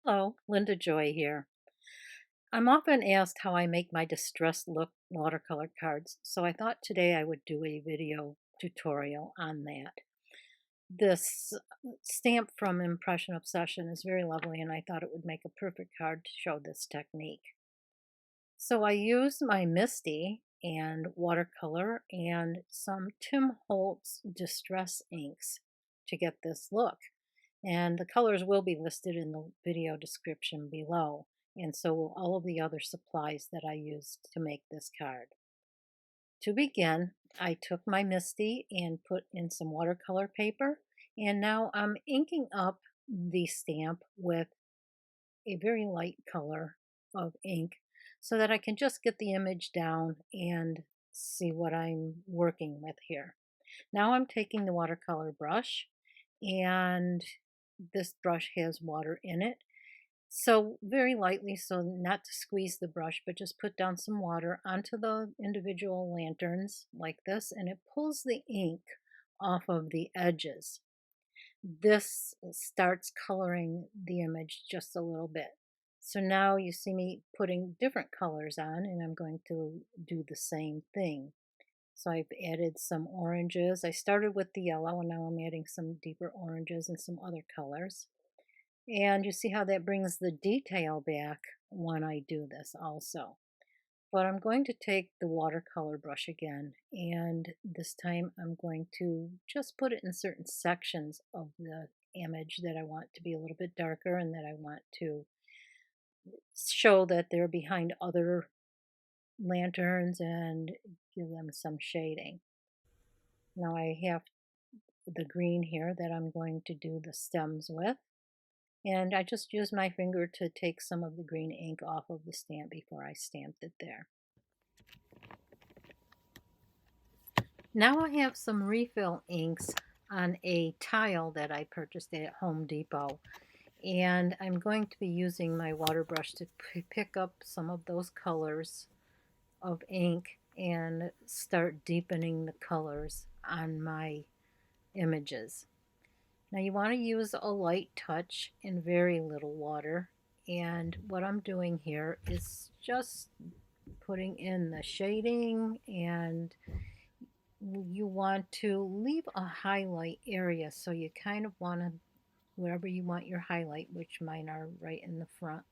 Hello, Linda Joy here. I'm often asked how I make my distressed look watercolor cards, so I thought today I would do a video tutorial on that. This stamp from Impression Obsession is very lovely, and I thought it would make a perfect card to show this technique. So I used my Misti and watercolor and some Tim Holtz Distress inks to get this look. And the colors will be listed in the video description below, and so will all of the other supplies that I used to make this card. To begin, I took my Misti and put in some watercolor paper, and now I'm inking up the stamp with a very light color of ink so that I can just get the image down and see what I'm working with here. Now I'm taking the watercolor brush, and this brush has water in it. So very lightly, so not to squeeze the brush, but just put down some water onto the individual lanterns like this, and it pulls the ink off of the edges. This starts coloring the image just a little bit. So now you see me putting different colors on, and I'm going to do the same thing. So I've added some oranges. I started with the yellow, and now I'm adding some deeper oranges and some other colors. And you see how that brings the detail back when I do this also. But I'm going to take the watercolor brush again, and this time I'm going to just put it in certain sections of the image that I want to be a little bit darker and that I want to show that they're behind other lanterns and give them some shading. Now I have the green here that I'm going to do the stems with. And I just used my finger to take some of the green ink off of the stamp before I stamped it there. Now I have some refill inks on a tile that I purchased at Home Depot. And I'm going to be using my water brush to pick up some of those colors of ink and start deepening the colors on my images. Now you want to use a light touch and very little water. And what I'm doing here is just putting in the shading, and you want to leave a highlight area. So you kind of want to, wherever you want your highlight, which mine are right in the front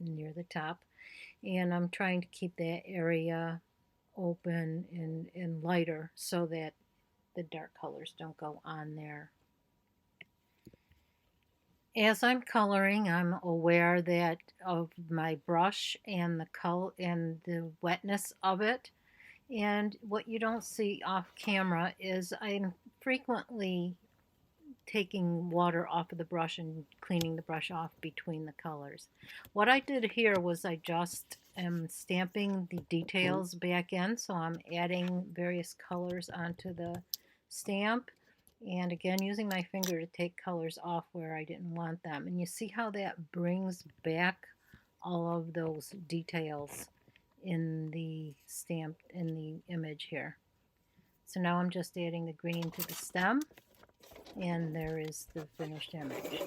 near the top. And I'm trying to keep that area open and lighter so that the dark colors don't go on there. As I'm coloring, I'm aware that of my brush and the color and the wetness of it. And what you don't see off camera is I'm frequently taking water off of the brush and cleaning the brush off between the colors. What I did here was I just am stamping the details back in, so I'm adding various colors onto the stamp, and again using my finger to take colors off where I didn't want them. And you see how that brings back all of those details in the stamp, in the image here. So now I'm just adding the green to the stem, and there is the finished image.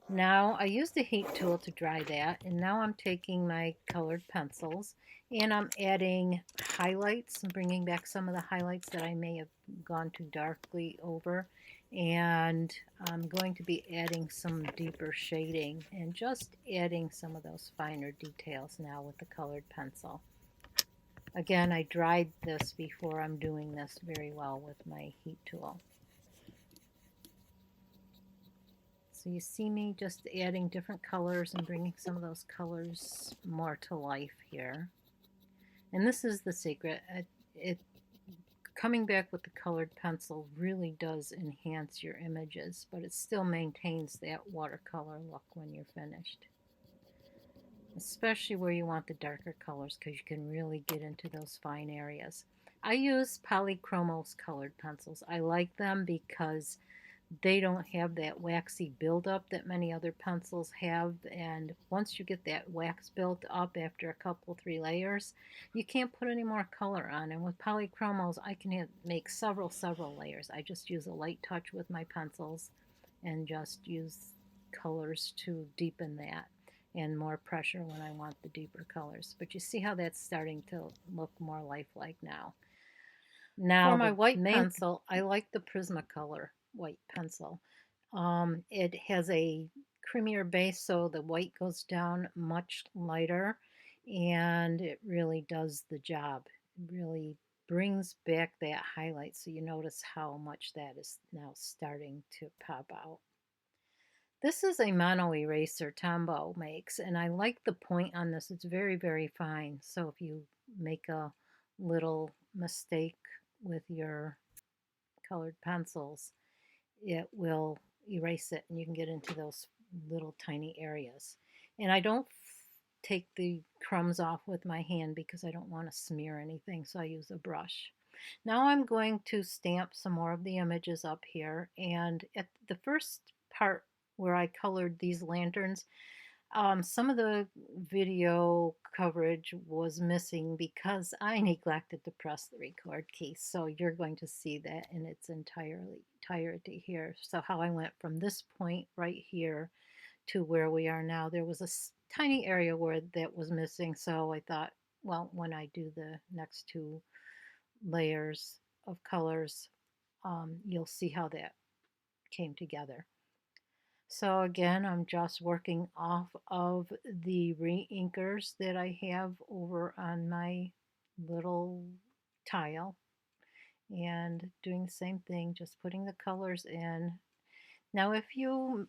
Now I used the heat tool to dry that, and now I'm taking my colored pencils and I'm adding highlights and bringing back some of the highlights that I may have gone too darkly over, and I'm going to be adding some deeper shading and just adding some of those finer details now with the colored pencil. Again, I dried this before I'm doing this very well with my heat tool. So you see me just adding different colors and bringing some of those colors more to life here. And this is the secret. Coming back with the colored pencil really does enhance your images, but it still maintains that watercolor look when you're finished. Especially where you want the darker colors, because you can really get into those fine areas. I use Polychromos colored pencils. I like them because they don't have that waxy buildup that many other pencils have, and once you get that wax built up after a couple, 3 layers, you can't put any more color on. And with Polychromos, I can make several layers. I just use a light touch with my pencils and just use colors to deepen that, and more pressure when I want the deeper colors. But you see how that's starting to look more lifelike now. For Now my the white main pencil, I like the Prismacolor white pencil. It has a creamier base, so the white goes down much lighter, and it really does the job. It really brings back that highlight, so you notice how much that is now starting to pop out. This is a mono eraser Tombow makes, and I like the point on this. It's very, very fine. So if you make a little mistake with your colored pencils, it will erase it and you can get into those little tiny areas. And I don't take the crumbs off with my hand because I don't want to smear anything, so I use a brush. Now I'm going to stamp some more of the images up here, and at the first part where I colored these lanterns, some of the video coverage was missing because I neglected to press the record key. So you're going to see that in its entirety here. So how I went from this point right here to where we are now, there was a tiny area where that was missing. So I thought, well, when I do the next two layers of colors, you'll see how that came together. So again, I'm just working off of the re-inkers that I have over on my little tile and doing the same thing, just putting the colors in. Now if you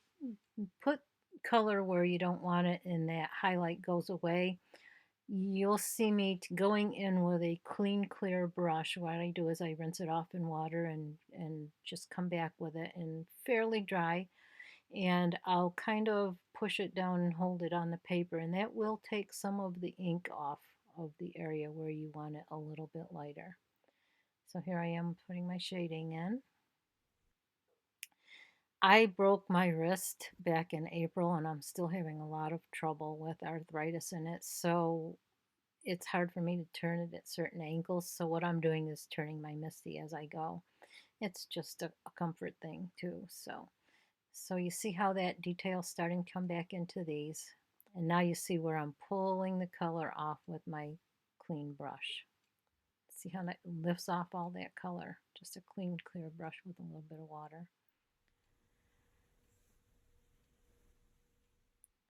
put color where you don't want it and that highlight goes away, you'll see me going in with a clean, clear brush. What I do is I rinse it off in water and just come back with it and fairly dry, and I'll kind of push it down and hold it on the paper, and that will take some of the ink off of the area where you want it a little bit lighter. So here I am putting my shading in. I broke my wrist back in April and I'm still having a lot of trouble with arthritis in it, so it's hard for me to turn it at certain angles. So what I'm doing is turning my Misti as I go. It's just a comfort thing too. So you see how that detail's starting to come back into these. And now you see where I'm pulling the color off with my clean brush. See how that lifts off all that color? Just a clean, clear brush with a little bit of water.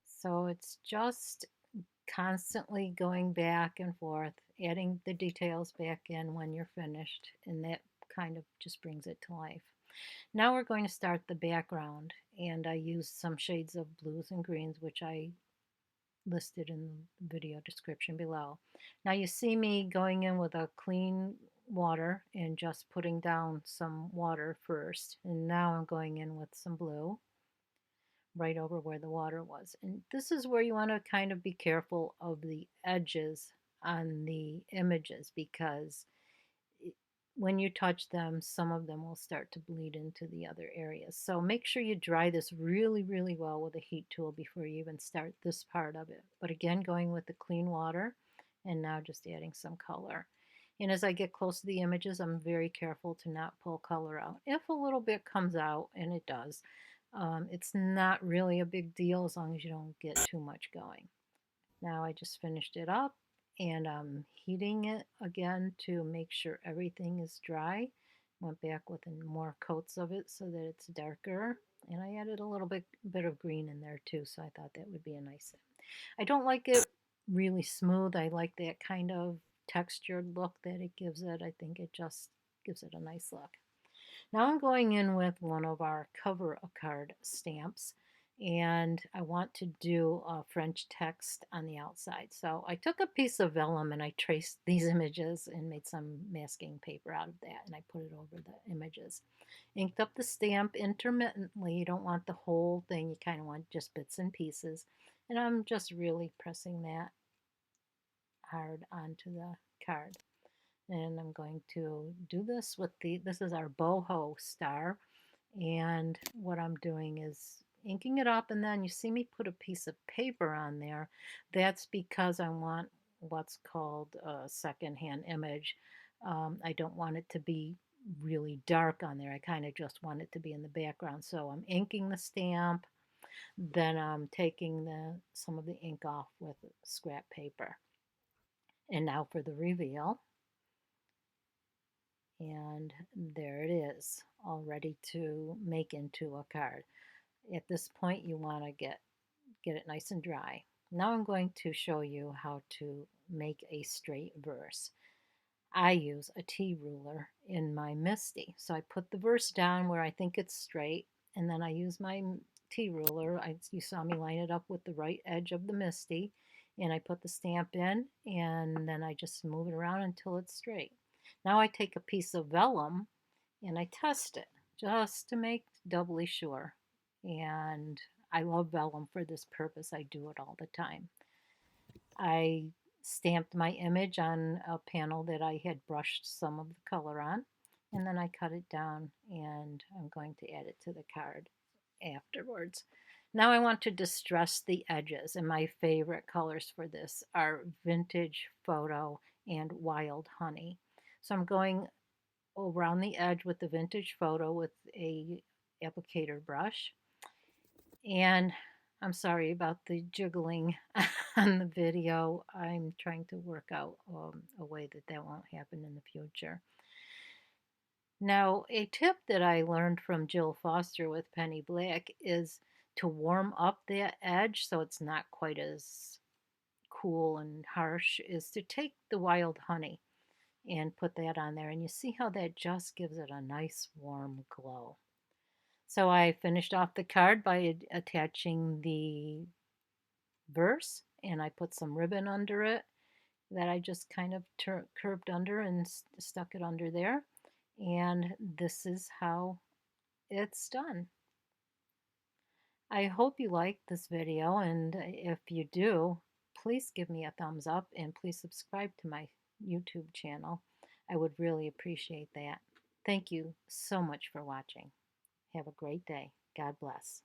So it's just constantly going back and forth, adding the details back in when you're finished, and that kind of just brings it to life. Now we're going to start the background, and I used some shades of blues and greens, which I listed in the video description below. Now you see me going in with a clean water and just putting down some water first, and now I'm going in with some blue right over where the water was. And this is where you want to kind of be careful of the edges on the images, because when you touch them, some of them will start to bleed into the other areas. So make sure you dry this really, really well with a heat tool before you even start this part of it. But again, going with the clean water and now just adding some color. And as I get close to the images, I'm very careful to not pull color out. If a little bit comes out, and it does, it's not really a big deal as long as you don't get too much going. Now I just finished it up and I'm heating it again to make sure everything is dry. Went back with more coats of it so that it's darker. And I added a little bit of green in there too, so I thought that would be a nice. I don't like it really smooth. I like that kind of textured look that it gives it. I think it just gives it a nice look. Now I'm going in with one of our cover a card stamps, and I want to do a French text on the outside. So I took a piece of vellum and I traced these images and made some masking paper out of that, and I put it over the images. Inked up the stamp intermittently. You don't want the whole thing, you kind of want just bits and pieces. And I'm just really pressing that hard onto the card. And I'm going to do this with this is our boho star, and what I'm doing is inking it up, and then you see me put a piece of paper on there. That's because I want what's called a secondhand image. I don't want it to be really dark on there. I kind of just want it to be in the background. So I'm inking the stamp, Then I'm taking some of the ink off with scrap paper. And now for the reveal. And there it is, all ready to make into a card. At this point, you want to get it nice and dry. Now I'm going to show you how to make a straight verse. I use a T ruler in my Misti. So I put the verse down where I think it's straight, and then I use my T ruler. You saw me line it up with the right edge of the Misti, and I put the stamp in, and then I just move it around until it's straight. Now I take a piece of vellum and I test it just to make doubly sure. And I love vellum for this purpose. I do it all the time. I stamped my image on a panel that I had brushed some of the color on, and then I cut it down, and I'm going to add it to the card afterwards. Now I want to distress the edges, and my favorite colors for this are Vintage Photo and Wild Honey. So I'm going around the edge with the Vintage Photo with a applicator brush. And I'm sorry about the jiggling on the video. I'm trying to work out a way that that won't happen in the future. Now, a tip that I learned from Jill Foster with Penny Black is to warm up that edge so it's not quite as cool and harsh, is to take the wild honey and put that on there. And you see how that just gives it a nice warm glow. So I finished off the card by attaching the verse, and I put some ribbon under it that I just kind of curved under and stuck it under there. And this is how it's done. I hope you liked this video, and if you do, please give me a thumbs up and please subscribe to my YouTube channel. I would really appreciate that. Thank you so much for watching. Have a great day. God bless.